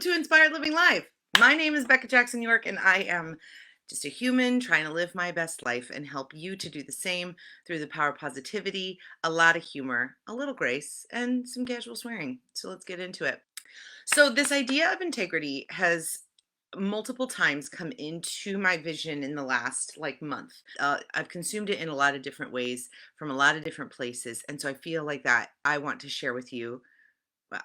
to Inspired Living Life. My name is Becca Jackson York, and I am just a human trying to live my best life and help you to do the same through the power of positivity, a lot of humor, a little grace, and some casual swearing. So let's get into it. So, this idea of integrity has multiple times come into my vision in the last month. I've consumed it in a lot of different ways from a lot of different places. And so I feel like that I want to share with you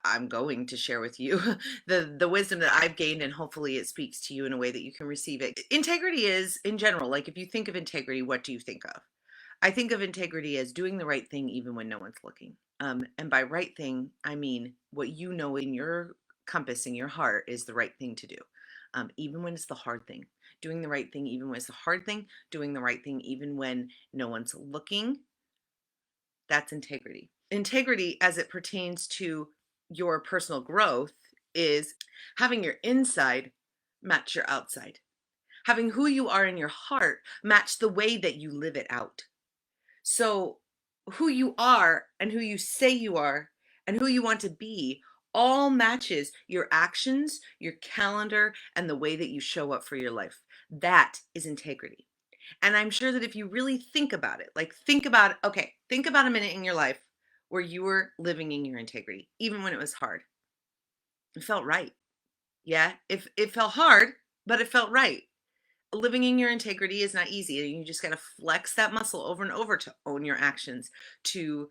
I'm going to share with you the wisdom that I've gained, and hopefully it speaks to you in a way that you can receive it. Integrity is, in general, like if you think of integrity, what do you think of? I think of integrity as doing the right thing even when no one's looking. And by right thing, I mean what you know in your compass, in your heart, is the right thing to do, even when it's the hard thing. Doing the right thing even when it's the hard thing, doing the right thing even when no one's looking. That's integrity. Integrity, as it pertains to your personal growth, is having your inside match your outside, having who you are in your heart match the way that you live it out. So, who you are and who you say you are and who you want to be all matches your actions, your calendar, and the way that you show up for your life. That is integrity. And I'm sure that if you really think about it, think about a minute in your life where you were living in your integrity, even when it was hard. It felt right. Yeah, if it felt hard, but it felt right. Living in your integrity is not easy. You just got to flex that muscle over and over to own your actions, to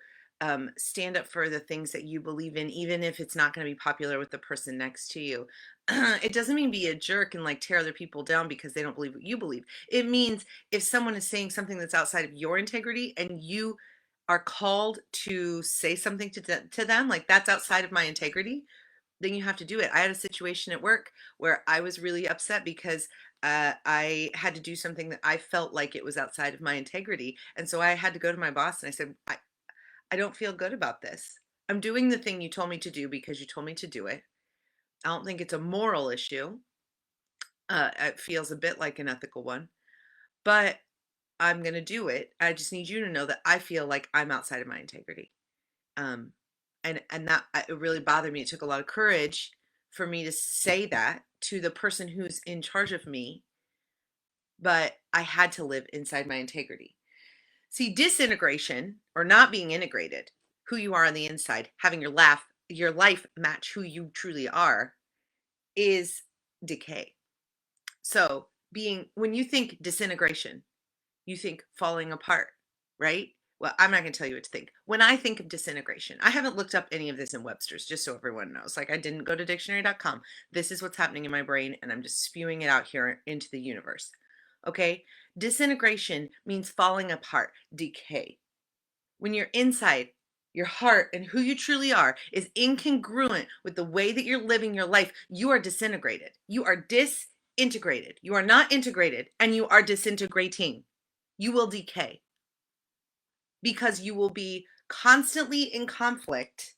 stand up for the things that you believe in, even if it's not going to be popular with the person next to you. It doesn't mean be a jerk and tear other people down because they don't believe what you believe. It means if someone is saying something that's outside of your integrity and you are called to say something to them, like that's outside of my integrity, then you have to do it. I had a situation at work where I was really upset because I had to do something that I felt like it was outside of my integrity. And so I had to go to my boss and I said, I don't feel good about this. I'm doing the thing you told me to do because you told me to do it. I don't think it's a moral issue. It feels a bit like an ethical one, but I'm going to do it. I just need you to know that I feel like I'm outside of my integrity. Um, and that it really bothered me. It took a lot of courage for me to say that to the person who's in charge of me, but I had to live inside my integrity. See, disintegration, or not being integrated, who you are on the inside, having your life match who you truly are, is decay. So, when you think disintegration, you think falling apart, right? Well, I'm not going to tell you what to think. When I think of disintegration, I haven't looked up any of this in Webster's, just so everyone knows. I didn't go to dictionary.com. This is what's happening in my brain, and I'm just spewing it out here into the universe. Okay? Disintegration means falling apart, decay. When you're inside, your heart and who you truly are is incongruent with the way that you're living your life, you are disintegrated. You are disintegrated. You are not integrated, and you are disintegrating. You will decay because you will be constantly in conflict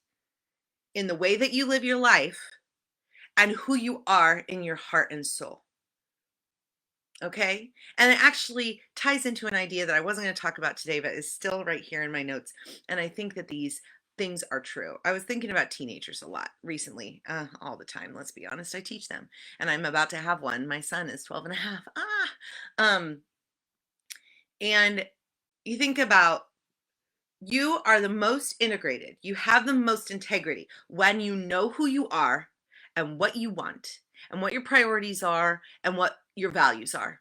in the way that you live your life and who you are in your heart and soul. Okay? And it actually ties into an idea that I wasn't going to talk about today, but is still right here in my notes. And I think that these things are true. I was thinking about teenagers a lot recently, all the time. Let's be honest, I teach them. And I'm about to have one. My son is 12 and a half. And you think about, you are the most integrated. You have the most integrity when you know who you are and what you want and what your priorities are and what your values are.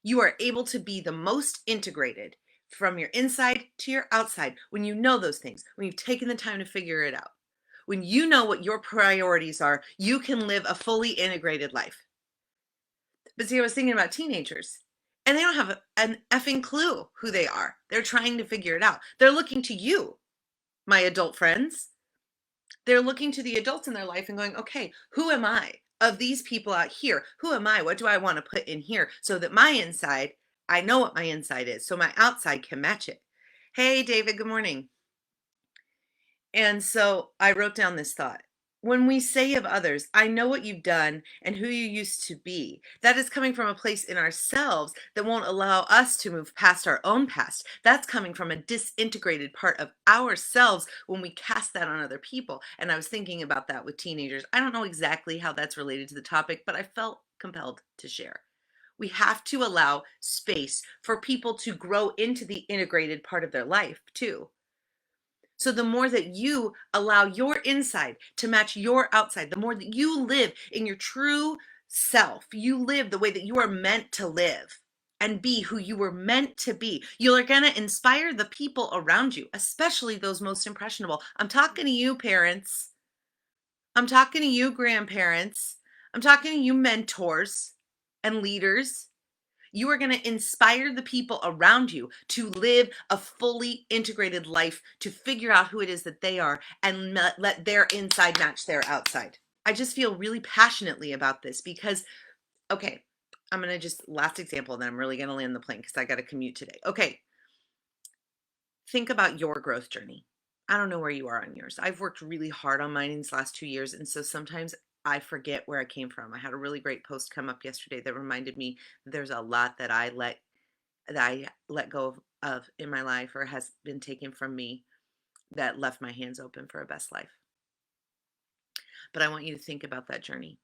You are able to be the most integrated from your inside to your outside when you know those things, when you've taken the time to figure it out. When you know what your priorities are, you can live a fully integrated life. But see, I was thinking about teenagers, and they don't have an effing clue who they are. They're trying to figure it out. They're looking to you, my adult friends. They're looking to the adults in their life and going, okay, who am I? Of these people out here, who am I? What do I want to put in here so that my inside, I know what my inside is, so my outside can match it. Hey, David, good morning. And so I wrote down this thought. When we say of others, I know what you've done and who you used to be, that is coming from a place in ourselves that won't allow us to move past our own past. That's coming from a disintegrated part of ourselves when we cast that on other people. And I was thinking about that with teenagers. I don't know exactly how that's related to the topic, but I felt compelled to share. We have to allow space for people to grow into the integrated part of their life too. So the more that you allow your inside to match your outside, the more that you live in your true self, you live the way that you are meant to live and be who you were meant to be, you're going to inspire the people around you, especially those most impressionable. I'm talking to you, parents. I'm talking to you, grandparents. I'm talking to you, mentors and leaders. You are going to inspire the people around you to live a fully integrated life, to figure out who it is that they are and let their inside match their outside. I just feel really passionately about this because, okay, I'm going to just, last example, then I'm really going to land the plane because I got to commute today. Okay, think about your growth journey. I don't know where you are on yours. I've worked really hard on mine in these last 2 years. And so sometimes I forget where I came from. I had a really great post come up yesterday that reminded me that there's a lot that I let go of in my life or has been taken from me that left my hands open for a best life. But I want you to think about that journey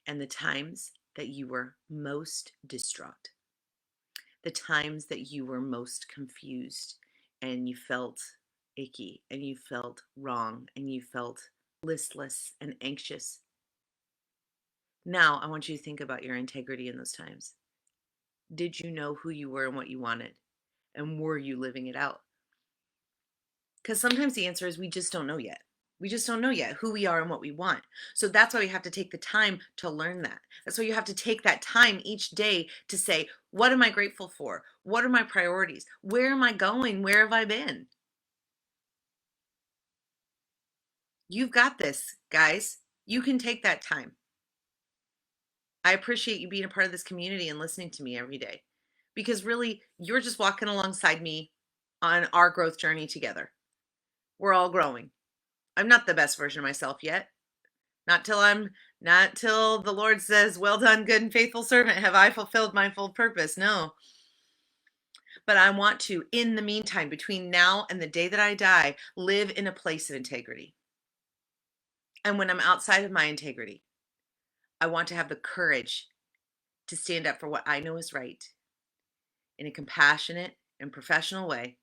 and the times that you were most distraught, the times that you were most confused and you felt icky and you felt wrong and you felt listless and anxious. Now I want you to think about your integrity in those times. Did you know who you were and what you wanted? And were you living it out? Because sometimes the answer is we just don't know yet. We just don't know yet who we are and what we want. So that's why we have to take the time to learn that. That's why you have to take that time each day to say, what am I grateful for? What are my priorities? Where am I going? Where have I been? You've got this, guys. You can take that time. I appreciate you being a part of this community and listening to me every day because really you're just walking alongside me on our growth journey together. We're all growing. I'm not the best version of myself yet. Not till the Lord says, well done, good and faithful servant, have I fulfilled my full purpose. No. But I want to, in the meantime, between now and the day that I die, live in a place of integrity. And when I'm outside of my integrity, I want to have the courage to stand up for what I know is right in a compassionate and professional way,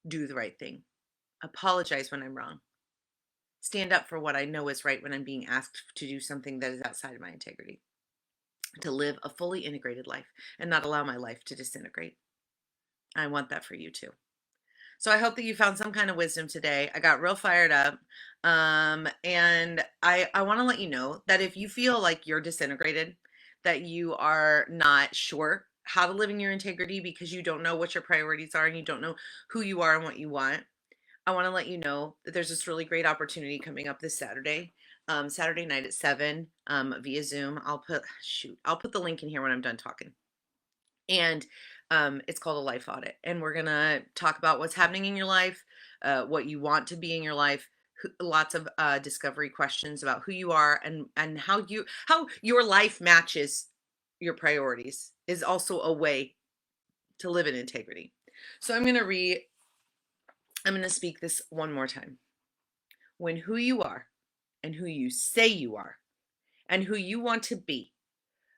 do the right thing, apologize when I'm wrong, stand up for what I know is right when I'm being asked to do something that is outside of my integrity, to live a fully integrated life and not allow my life to disintegrate. I want that for you too. So I hope that you found some kind of wisdom today. I got real fired up. And I want to let you know that if you feel like you're disintegrated, that you are not sure how to live in your integrity because you don't know what your priorities are and you don't know who you are and what you want, I want to let you know that there's this really great opportunity coming up this Saturday. Saturday night at 7 via Zoom. I'll put the link in here when I'm done talking. And it's called a life audit. And we're going to talk about what's happening in your life, what you want to be in your life, lots of discovery questions about who you are and how your life matches your priorities is also a way to live in integrity. So I'm going to speak this one more time. When who you are and who you say you are and who you want to be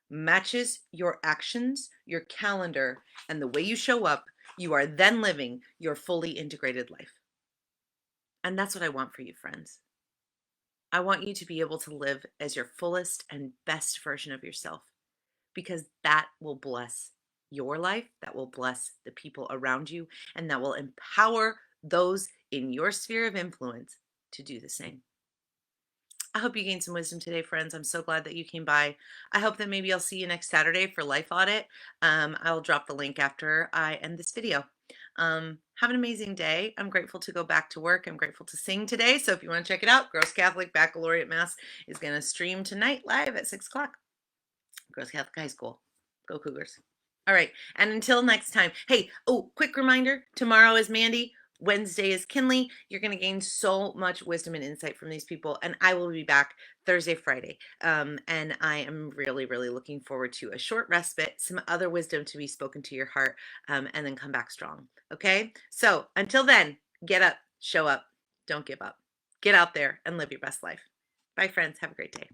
matches your actions, your calendar, and the way you show up, you are then living your fully integrated life. And that's what I want for you, friends. I want you to be able to live as your fullest and best version of yourself because that will bless your life, that will bless the people around you, and that will empower those in your sphere of influence to do the same. I hope you gained some wisdom today, friends. I'm so glad that you came by. I hope that maybe I'll see you next Saturday for Life Audit. I'll drop the link after I end this video. Have an amazing day. I'm grateful to go back to work. I'm grateful to sing today. So if you want to check it out, Gross Catholic Baccalaureate Mass is going to stream tonight live at 6 o'clock. Gross Catholic High School. Go Cougars. All right. And until next time. Hey, quick reminder. Tomorrow is Mandy. Wednesday is Kinley. You're going to gain so much wisdom and insight from these people. And I will be back Thursday, Friday. And I am really, really looking forward to a short respite, some other wisdom to be spoken to your heart, and then come back strong. Okay. So until then, get up, show up, don't give up, get out there and live your best life. Bye, friends. Have a great day.